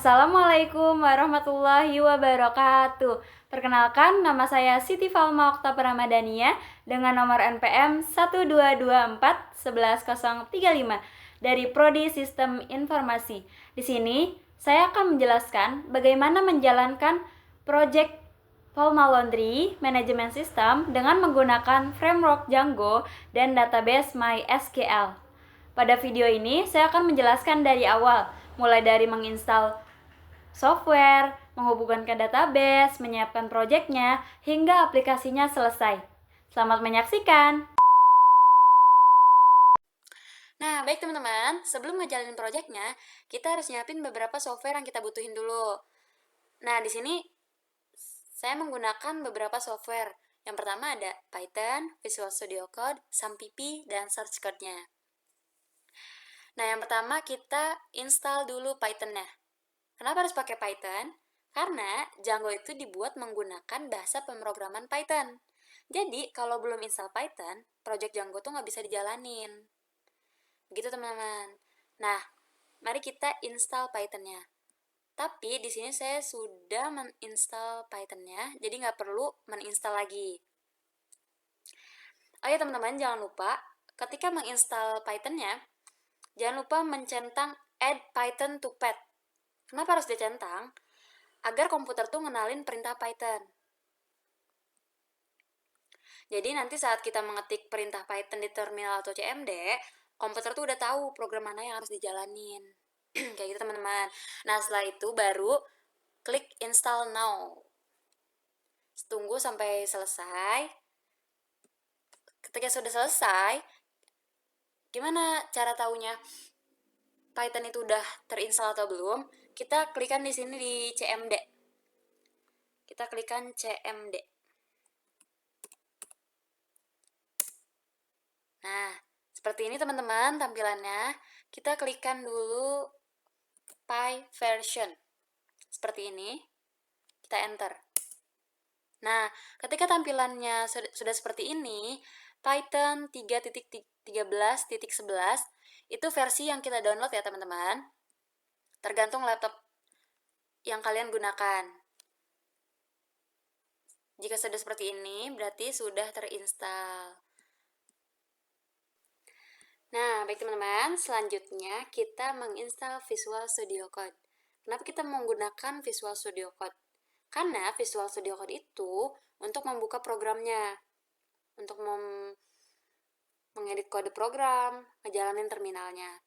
Assalamualaikum warahmatullahi wabarakatuh. Perkenalkan, nama saya Siti Falma Okta Ramadhania dengan nomor NPM 122411035 dari Prodi Sistem Informasi. Di sini, saya akan menjelaskan bagaimana menjalankan proyek Falma Laundry Management System dengan menggunakan framework Django dan database MySQL. Pada video ini, saya akan menjelaskan dari awal, mulai dari menginstal software, menghubungkan ke database, menyiapkan proyeknya, hingga aplikasinya selesai. Selamat menyaksikan! Nah, baik teman-teman, sebelum ngejalanin proyeknya, kita harus nyiapin beberapa software yang kita butuhin dulu. Nah, di sini saya menggunakan beberapa software. Yang pertama ada Python, Visual Studio Code, SAMPP, dan Search Code-nya. Nah, yang pertama kita install dulu Python-nya. Kenapa harus pakai Python? Karena Django itu dibuat menggunakan bahasa pemrograman Python. Jadi, kalau belum install Python, project Django tuh nggak bisa dijalanin. Begitu teman-teman. Nah, mari kita install Python-nya. Tapi di sini saya sudah menginstal Python-nya, jadi nggak perlu meninstall lagi. Oh ya teman-teman, jangan lupa ketika menginstal Python-nya, jangan lupa mencentang add Python to pad. Kenapa harus dicentang? Agar komputer tuh ngenalin perintah Python. Jadi nanti saat kita mengetik perintah Python di terminal atau CMD, komputer tuh udah tahu program mana yang harus dijalanin. Kayak gitu teman-teman. Nah setelah itu baru klik install now. Tunggu sampai selesai. Ketika sudah selesai, gimana cara taunya Python itu udah terinstall atau belum? Kita klikkan di sini di CMD. Kita klikkan CMD. Nah, seperti ini teman-teman tampilannya. Kita klikkan dulu PyVersion. Seperti ini. Kita enter. Nah, ketika tampilannya sudah seperti ini, Python 3.13.11 itu versi yang kita download ya teman-teman. Tergantung laptop yang kalian gunakan. Jika sudah seperti ini, berarti sudah terinstall. Nah, baik teman-teman, selanjutnya kita menginstal Visual Studio Code. Kenapa kita menggunakan Visual Studio Code? Karena Visual Studio Code itu untuk membuka programnya, untuk mengedit kode program, ngejalanin terminalnya.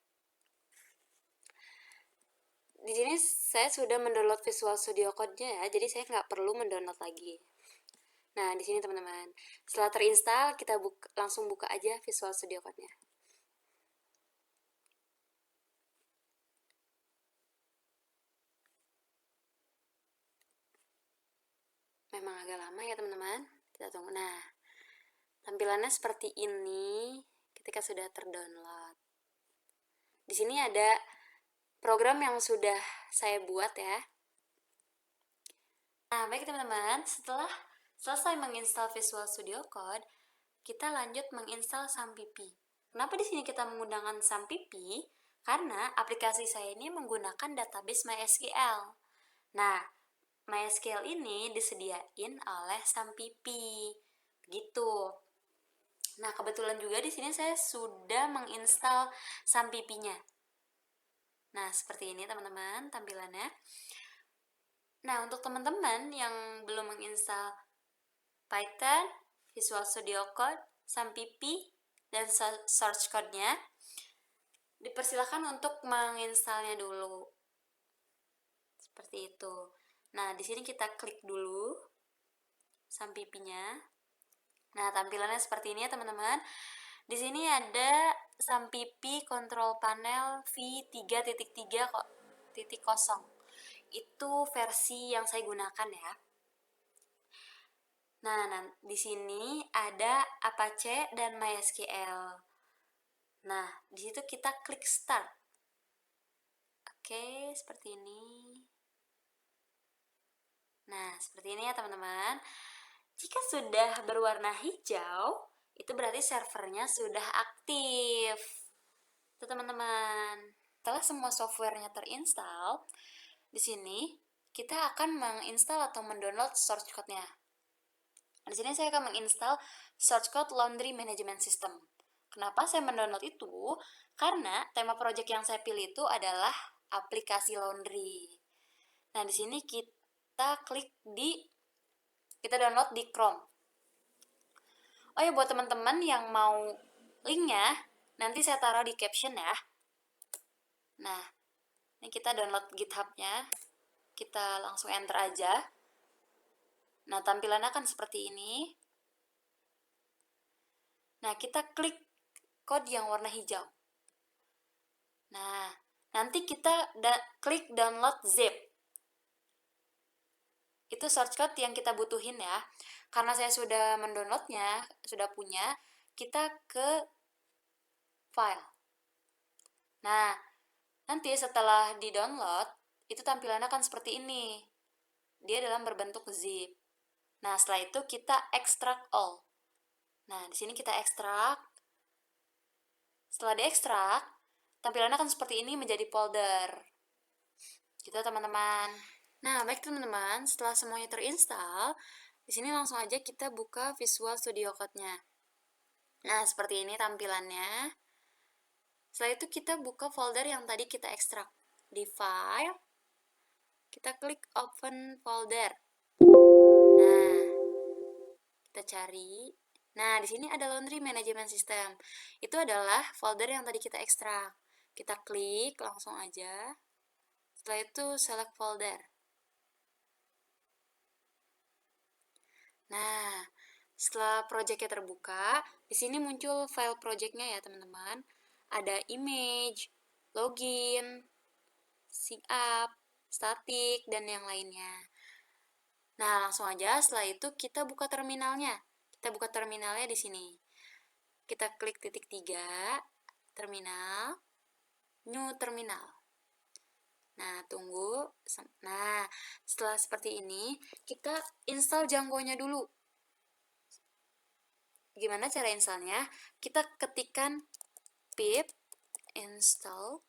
Di sini saya sudah mendownload Visual Studio Code-nya ya, jadi saya nggak perlu mendownload lagi. Nah, di sini teman-teman, setelah terinstall, kita langsung buka aja Visual Studio Code-nya. Memang agak lama ya teman-teman, kita tunggu. Nah, tampilannya seperti ini ketika sudah terdownload. Di sini ada program yang sudah saya buat ya. Nah, baik teman-teman, setelah selesai menginstal Visual Studio Code, kita lanjut menginstal SAMPP. Kenapa di sini kita menggunakan SAMPP? Karena aplikasi saya ini menggunakan database MySQL. Nah, MySQL ini disediain oleh SAMPP. Begitu. Nah, kebetulan juga di sini saya sudah menginstal SAMPP-nya. Nah, seperti ini teman-teman tampilannya. Nah, untuk teman-teman yang belum menginstal Python, Visual Studio Code, SAMPP, dan Source Code-nya, dipersilakan untuk menginstalnya dulu. Seperti itu. Nah, di sini kita klik dulu SAMPP-nya. Nah, tampilannya seperti ini ya teman-teman. Di sini ada SAMPP Control Panel v3.3.0. Itu versi yang saya gunakan ya. Nah, di sini ada Apache dan MySQL. Nah, di situ kita klik Start. Oke, seperti ini. Nah, seperti ini ya teman-teman. Jika sudah berwarna hijau, itu berarti servernya sudah aktif. Itu teman-teman. Setelah semua softwarenya terinstall, Di sini kita akan menginstal atau mendownload source code-nya. Di sini saya akan menginstal source code Laundry Management System. Kenapa saya mendownload itu? Karena tema project yang saya pilih itu adalah aplikasi laundry. Nah, di sini kita download di Chrome. Oh ya, buat teman-teman yang mau linknya, nanti saya taruh di caption ya. Nah, ini kita download GitHub-nya. Kita langsung enter aja. Nah, tampilannya akan seperti ini. Nah, kita klik code yang warna hijau. Nah, nanti kita klik download zip. Itu shortcut yang kita butuhin ya. Karena saya sudah mendownloadnya, sudah punya, kita ke file. Nah, nanti setelah di-download, itu tampilannya akan seperti ini. Dia dalam berbentuk zip. Nah, setelah itu kita extract all. Nah, di sini kita ekstrak. Setelah diekstrak, tampilannya akan seperti ini menjadi folder. Gitu teman-teman. Nah, baik teman-teman, setelah semuanya terinstall, di sini langsung aja kita buka Visual Studio Code-nya. Nah, seperti ini tampilannya. Setelah itu kita buka folder yang tadi kita ekstrak. Di file, kita klik open folder. Nah, kita cari. Nah, di sini ada Laundry Management System. Itu adalah folder yang tadi kita ekstrak. Kita klik langsung aja. Setelah itu select folder. Nah, setelah projectnya terbuka, di sini muncul file projectnya ya teman-teman. Ada image, login, sync up, static, dan yang lainnya. Nah, langsung aja setelah itu kita buka terminalnya. Kita buka terminalnya di sini. Kita klik titik 3, terminal, new terminal. Nah, tunggu. Nah, setelah seperti ini, kita install Django-nya dulu. Gimana cara installnya? Kita ketikkan pip install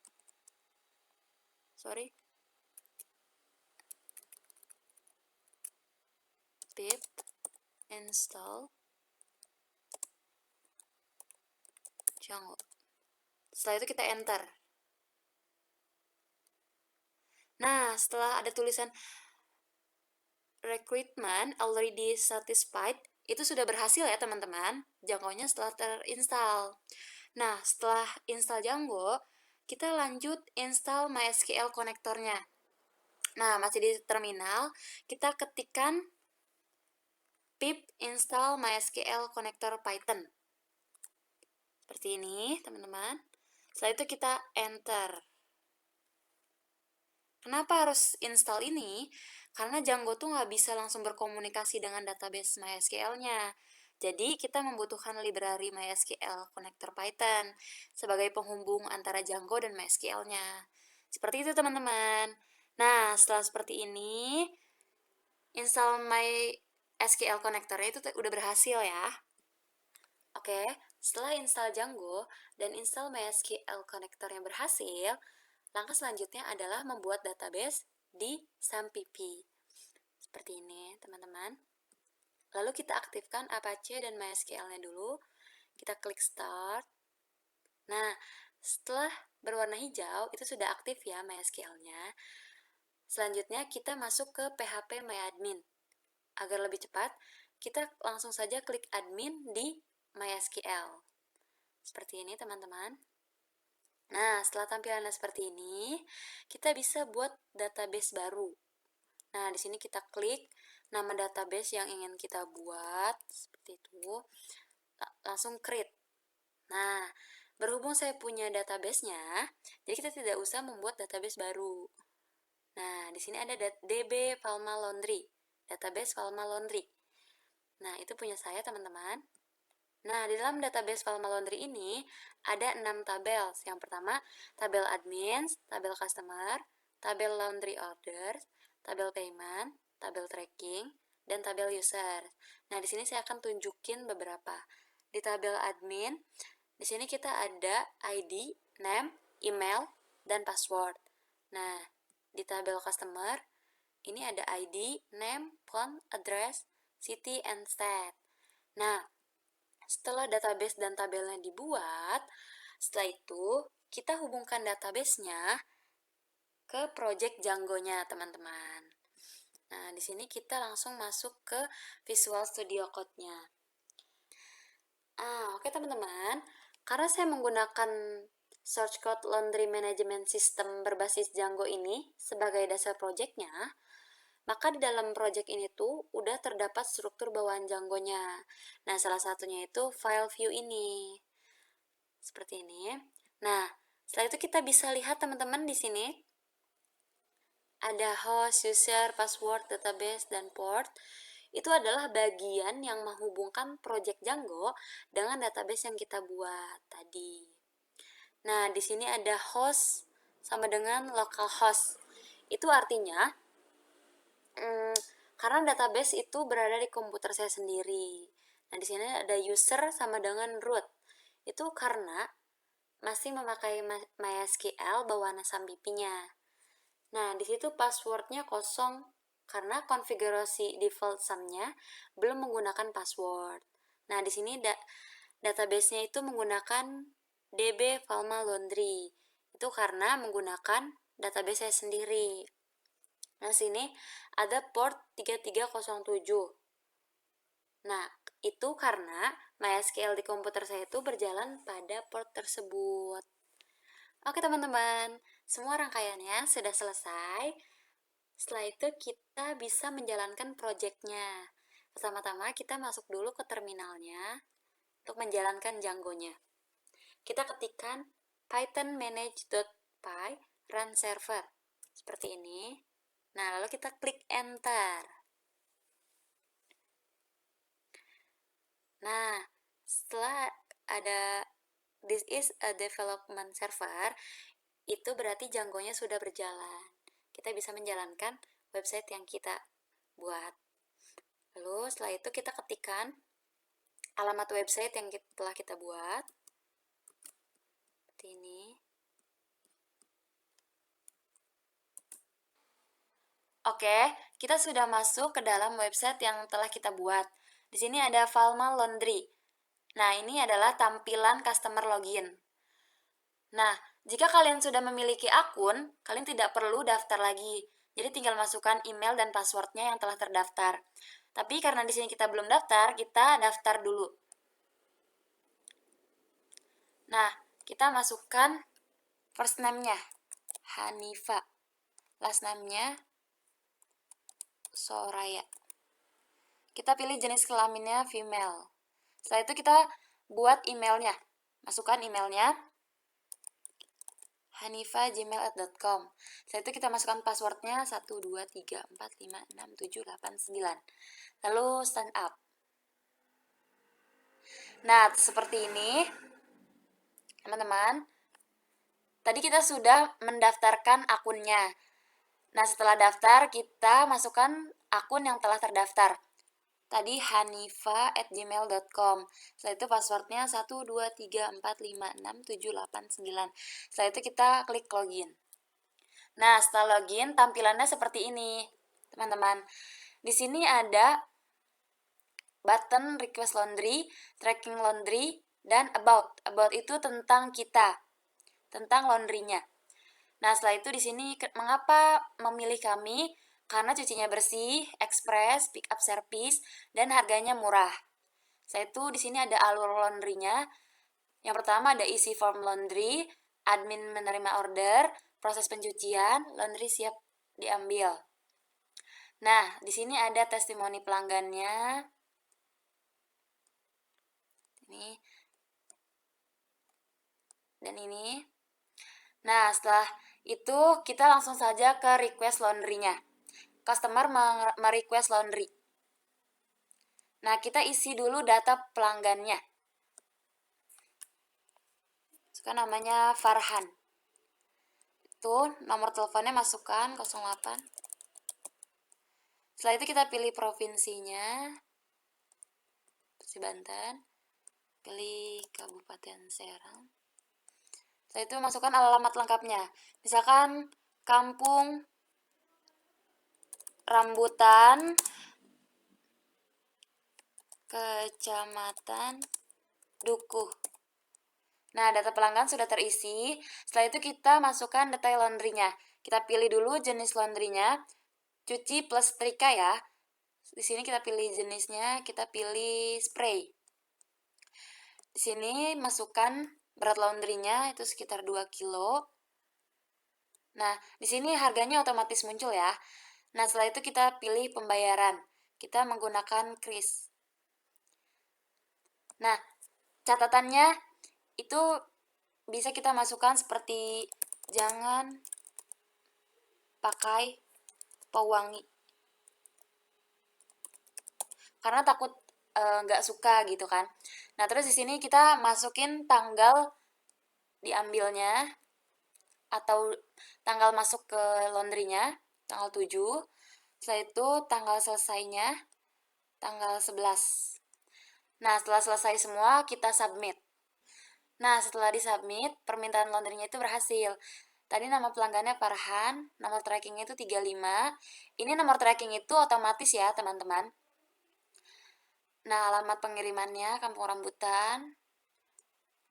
pip install Django. Setelah itu kita enter. Nah, setelah ada tulisan recruitment already satisfied, itu sudah berhasil ya teman-teman. Django-nya setelah terinstall. Nah, setelah install Django, kita lanjut install MySQL konektornya. Nah, masih di terminal, kita ketikkan pip install MySQL connector Python. Seperti ini, teman-teman. Setelah itu kita enter. Kenapa harus install ini? Karena Django tuh nggak bisa langsung berkomunikasi dengan database MySQL-nya. Jadi, kita membutuhkan library MySQL Connector Python sebagai penghubung antara Django dan MySQL-nya. Seperti itu, teman-teman. Nah, setelah seperti ini, install MySQL Connector-nya itu udah berhasil ya. Oke, setelah install Django dan install MySQL Connector yang berhasil, langkah selanjutnya adalah membuat database di SAMPP. Seperti ini, teman-teman. Lalu kita aktifkan Apache dan MySQL-nya dulu. Kita klik Start. Nah, setelah berwarna hijau, itu sudah aktif ya MySQL-nya. Selanjutnya, kita masuk ke PHP MyAdmin. Agar lebih cepat, kita langsung saja klik Admin di MySQL. Seperti ini, teman-teman. Nah, setelah tampilannya seperti ini, kita bisa buat database baru. Nah, di sini kita klik nama database yang ingin kita buat, seperti itu. Langsung create. Nah, berhubung saya punya database-nya, jadi kita tidak usah membuat database baru. Nah, di sini ada DB Valma Laundry, database Valma Laundry. Nah, itu punya saya, teman-teman. Nah, di dalam database Valma Laundry ini ada 6 tabel. Yang pertama, tabel admins, tabel customer, tabel laundry orders, tabel payment, tabel tracking, dan tabel user. Nah, di sini saya akan tunjukin beberapa. Di tabel admin, di sini kita ada ID, name, email, dan password. Nah, di tabel customer, ini ada ID, name, phone, address, city, and state. Nah, setelah database dan tabelnya dibuat, setelah itu kita hubungkan database-nya ke project Django-nya, teman-teman. Nah, di sini kita langsung masuk ke Visual Studio Code-nya. Oke teman-teman, karena saya menggunakan Source Code Laundry Management System berbasis Django ini sebagai dasar projectnya, maka di dalam project ini tuh udah terdapat struktur bawaan Django-nya. Nah, salah satunya itu file view ini. Seperti ini. Nah, setelah itu kita bisa lihat teman-teman di sini ada host, user, password, database, dan port. Itu adalah bagian yang menghubungkan project Django dengan database yang kita buat tadi. Nah, di sini ada host sama dengan localhost. Itu artinya karena database itu berada di komputer saya sendiri. Nah, di sini ada user sama dengan root. Itu karena masih memakai MySQL bawaan SAMPP-nya. Nah, di situ passwordnya kosong karena konfigurasi default sum-nya belum menggunakan password. Nah, di sini database-nya itu menggunakan DB Valma Laundry. Itu karena menggunakan database saya sendiri. Nah, sini ada port 3307. Nah, itu karena MySQL di komputer saya itu berjalan pada port tersebut. Oke teman-teman, semua rangkaiannya sudah selesai. Setelah itu kita bisa menjalankan projectnya. Pertama-tama kita masuk dulu ke terminalnya untuk menjalankan Django-nya. Kita ketikkan python manage.py run server. Seperti ini. Nah, lalu kita klik enter. Nah, setelah ada this is a development server, itu berarti Django-nya sudah berjalan. Kita bisa menjalankan website yang kita buat. Lalu setelah itu kita ketikkan alamat website yang telah kita buat. Seperti ini. Oke, kita sudah masuk ke dalam website yang telah kita buat. Di sini ada Valma Laundry. Nah, ini adalah tampilan customer login. Nah, jika kalian sudah memiliki akun, kalian tidak perlu daftar lagi. Jadi tinggal masukkan email dan passwordnya yang telah terdaftar. Tapi karena di sini kita belum daftar, kita daftar dulu. Nah, kita masukkan first name-nya, Hanifa. Last name-nya, Soraya. Kita pilih jenis kelaminnya female. Setelah itu kita buat emailnya. Masukkan emailnya, hanifa@gmail.com. Setelah itu kita masukkan passwordnya 123456789. Lalu stand up. Nah, seperti ini teman-teman. Tadi kita sudah mendaftarkan akunnya. Nah, setelah daftar kita masukkan akun yang telah terdaftar. Tadi hanifa@gmail.com. Setelah itu passwordnya 123456789. Setelah itu kita klik login. Nah, setelah login tampilannya seperti ini, teman-teman. Di sini ada button request laundry, tracking laundry, dan about. About itu tentang kita, tentang laundry-nya. Nah, setelah itu di sini mengapa memilih kami? Karena cucinya bersih, express, pick up service, dan harganya murah. Setelah itu di sini ada alur laundry-nya. Yang pertama ada isi form laundry, admin menerima order, proses pencucian, laundry siap diambil. Nah, di sini ada testimoni pelanggannya. Ini. Dan ini. Nah, setelah itu kita langsung saja ke request laundry-nya. Customer merequest laundry. Nah, kita isi dulu data pelanggannya. Sekarang namanya Farhan. Itu nomor teleponnya masukkan 08. Setelah itu kita pilih provinsinya. Provinsi Banten. Pilih Kabupaten Serang. Setelah itu masukkan alamat lengkapnya. Misalkan Kampung Rambutan, Kecamatan Dukuh. Nah, data pelanggan sudah terisi. Setelah itu kita masukkan detail laundry-nya. Kita pilih dulu jenis laundry-nya, cuci plus setrika ya. Di sini kita pilih jenisnya, kita pilih spray. Di sini masukkan berat laundry-nya itu sekitar 2 kilo. Nah, di sini harganya otomatis muncul ya. Nah, setelah itu kita pilih pembayaran. Kita menggunakan kris. Nah, catatannya itu bisa kita masukkan seperti jangan pakai pewangi. Karena takut nggak suka gitu kan. Nah, terus di sini kita masukin tanggal diambilnya atau tanggal masuk ke laundry-nya, tanggal 7. Setelah itu tanggal selesainya tanggal 11. Nah, setelah selesai semua kita submit. Nah, setelah disubmit, permintaan laundry-nya itu berhasil. Tadi nama pelanggannya Farhan, nomor trackingnya itu 35. Ini nomor tracking itu otomatis ya, teman-teman. Nah, alamat pengirimannya Kampung Rambutan.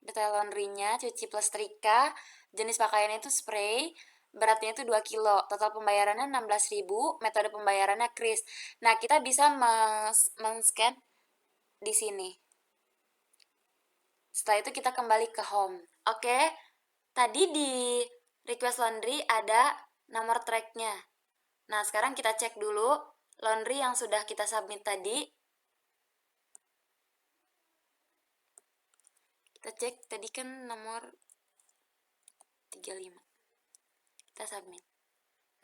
Detail laundry-nya cuci plus setrika, jenis pakaiannya itu spray, beratnya itu 2 kilo, total pembayarannya 16.000, metode pembayarannya kris. Nah, kita bisa men-scan di sini. Setelah itu kita kembali ke home. Oke, tadi di request laundry ada nomor tracknya. Nah, sekarang kita cek dulu laundry yang sudah kita submit tadi. Kita cek tadi kan nomor 35. Kita submit.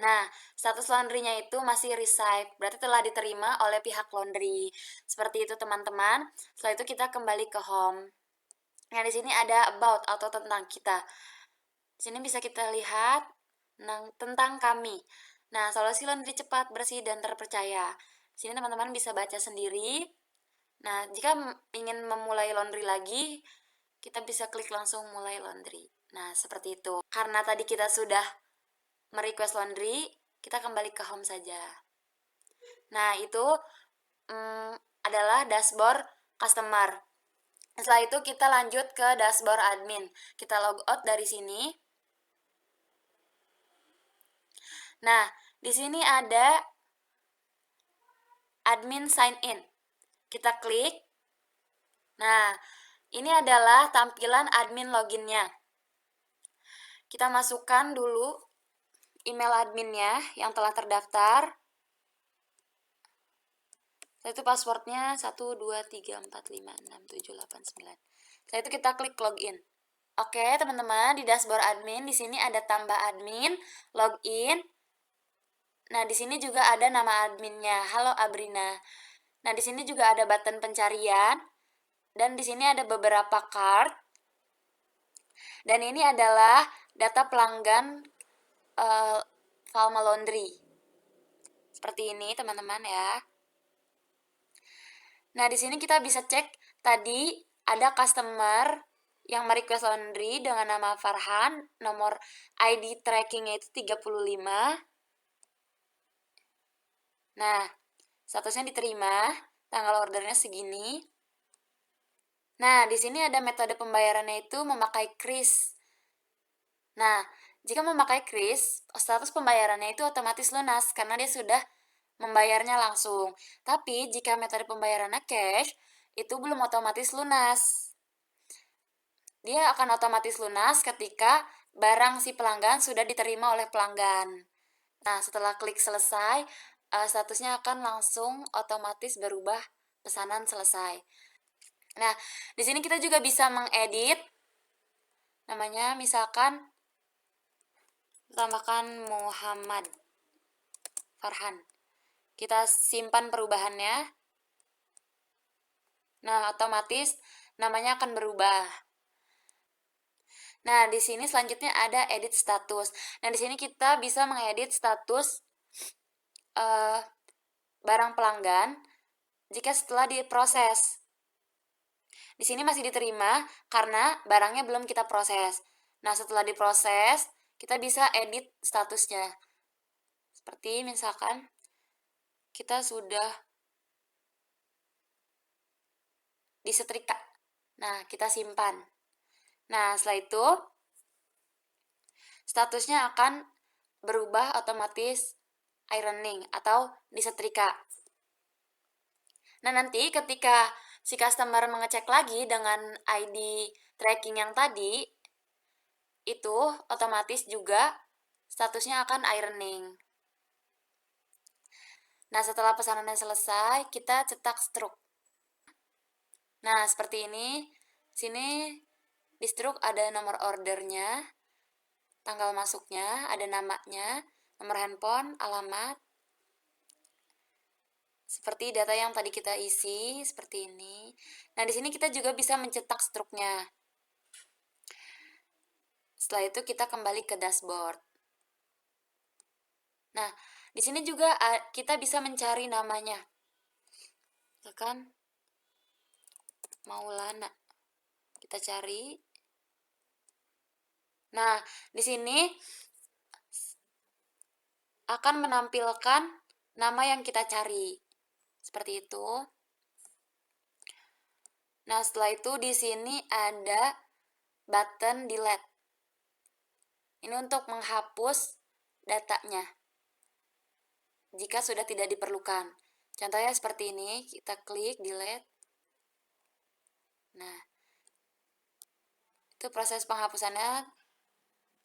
Nah, status laundry-nya itu masih receive, berarti telah diterima oleh pihak laundry. Seperti itu teman-teman. Setelah itu kita kembali ke home. Nah, di sini ada about atau tentang kita. Di sini bisa kita lihat tentang kami. Nah, solusi laundry cepat, bersih, dan terpercaya. Di sini teman-teman bisa baca sendiri. Nah, jika ingin memulai laundry lagi, kita bisa klik langsung mulai laundry. Nah, seperti itu. Karena tadi kita sudah merequest laundry, kita kembali ke home saja. Nah, itu adalah dashboard customer. Setelah itu kita lanjut ke dashboard admin. Kita log out dari sini. Nah, di sini ada admin sign in. Kita klik. Nah, ini adalah tampilan admin loginnya. Kita masukkan dulu email adminnya yang telah terdaftar. Setelah itu passwordnya 123456789. Setelah itu kita klik login. Oke, teman-teman, di dashboard admin di sini ada tambah admin, login. Nah, di sini juga ada nama adminnya. Halo Abrina. Nah, di sini juga ada button pencarian dan di sini ada beberapa card. Dan ini adalah data pelanggan Falma Laundry. Seperti ini, teman-teman ya. Nah, di sini kita bisa cek tadi ada customer yang merequest laundry dengan nama Farhan, nomor ID trackingnya itu 35. Nah, statusnya diterima, tanggal ordernya segini. Nah, di sini ada metode pembayarannya itu memakai kris. Nah, jika memakai kris, status pembayarannya itu otomatis lunas karena dia sudah membayarnya langsung. Tapi jika metode pembayarannya cash, itu belum otomatis lunas. Dia akan otomatis lunas ketika barang si pelanggan sudah diterima oleh pelanggan. Nah, setelah klik selesai, statusnya akan langsung otomatis berubah pesanan selesai. Nah, di sini kita juga bisa mengedit namanya, misalkan tambahkan Muhammad Farhan. Kita simpan perubahannya. Nah, otomatis namanya akan berubah. Nah, di sini selanjutnya ada edit status. Nah, di sini kita bisa mengedit status barang pelanggan jika setelah diproses. Di sini masih diterima karena barangnya belum kita proses. Nah, setelah diproses, kita bisa edit statusnya. Seperti misalkan kita sudah disetrika. Nah, kita simpan. Nah, setelah itu statusnya akan berubah otomatis ironing atau disetrika. Nah, nanti ketika si customer mengecek lagi dengan ID tracking yang tadi, itu otomatis juga statusnya akan ironing. Nah, setelah pesanannya selesai, kita cetak struk. Nah, seperti ini. Sini di struk ada nomor ordernya, tanggal masuknya, ada namanya, nomor handphone, alamat. Seperti data yang tadi kita isi, seperti ini. Nah, di sini kita juga bisa mencetak struknya. Setelah itu kita kembali ke dashboard. Nah, di sini juga kita bisa mencari namanya. Misalkan Maulana. Kita cari. Nah, di sini akan menampilkan nama yang kita cari. Seperti itu. Nah, setelah itu di sini ada button delete. Ini untuk menghapus datanya jika sudah tidak diperlukan. Contohnya seperti ini, kita klik delete. Nah, itu proses penghapusannya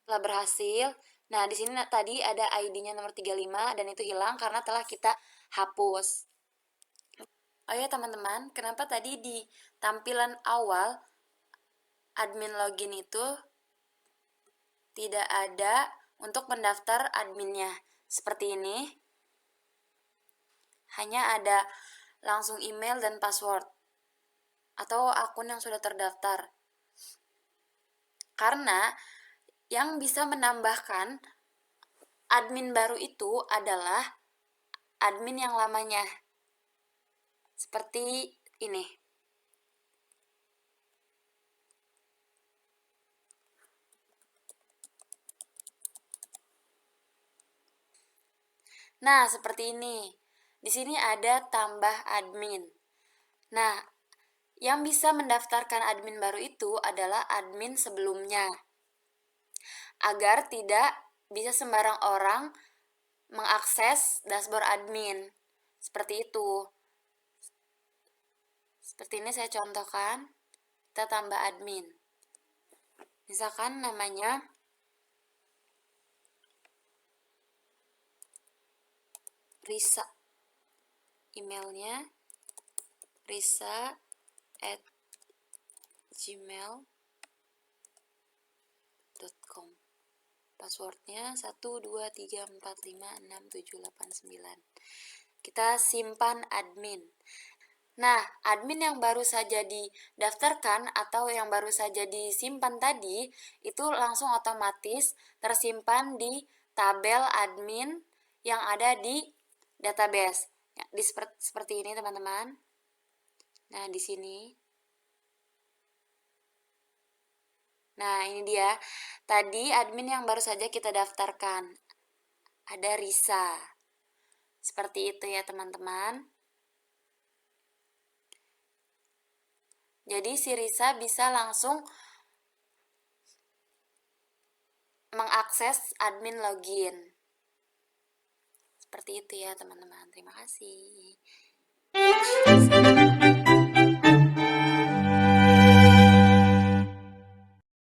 telah berhasil. Nah, di sini tadi ada ID-nya nomor 35 dan itu hilang karena telah kita hapus. Oh ya teman-teman, kenapa tadi di tampilan awal admin login itu tidak ada untuk mendaftar adminnya? Seperti ini. Hanya ada langsung email dan password atau akun yang sudah terdaftar. Karena yang bisa menambahkan admin baru itu adalah admin yang lamanya. Seperti ini. Nah, seperti ini. Di sini ada tambah admin. Nah, yang bisa mendaftarkan admin baru itu adalah admin sebelumnya. Agar tidak bisa sembarang orang mengakses dashboard admin. Seperti itu. Seperti ini saya contohkan. Kita tambah admin. Misalkan namanya Risa. Emailnya risa@gmail.com. Passwordnya 123456789. Kita simpan admin. Nah, admin yang baru saja didaftarkan atau yang baru saja disimpan tadi itu langsung otomatis tersimpan di tabel admin yang ada di database. Ya, seperti ini teman-teman. Nah, di sini. Nah, ini dia. Tadi admin yang baru saja kita daftarkan. Ada Risa. Seperti itu ya teman-teman. Jadi si Risa bisa langsung mengakses admin login. Seperti itu ya teman-teman. Terima kasih.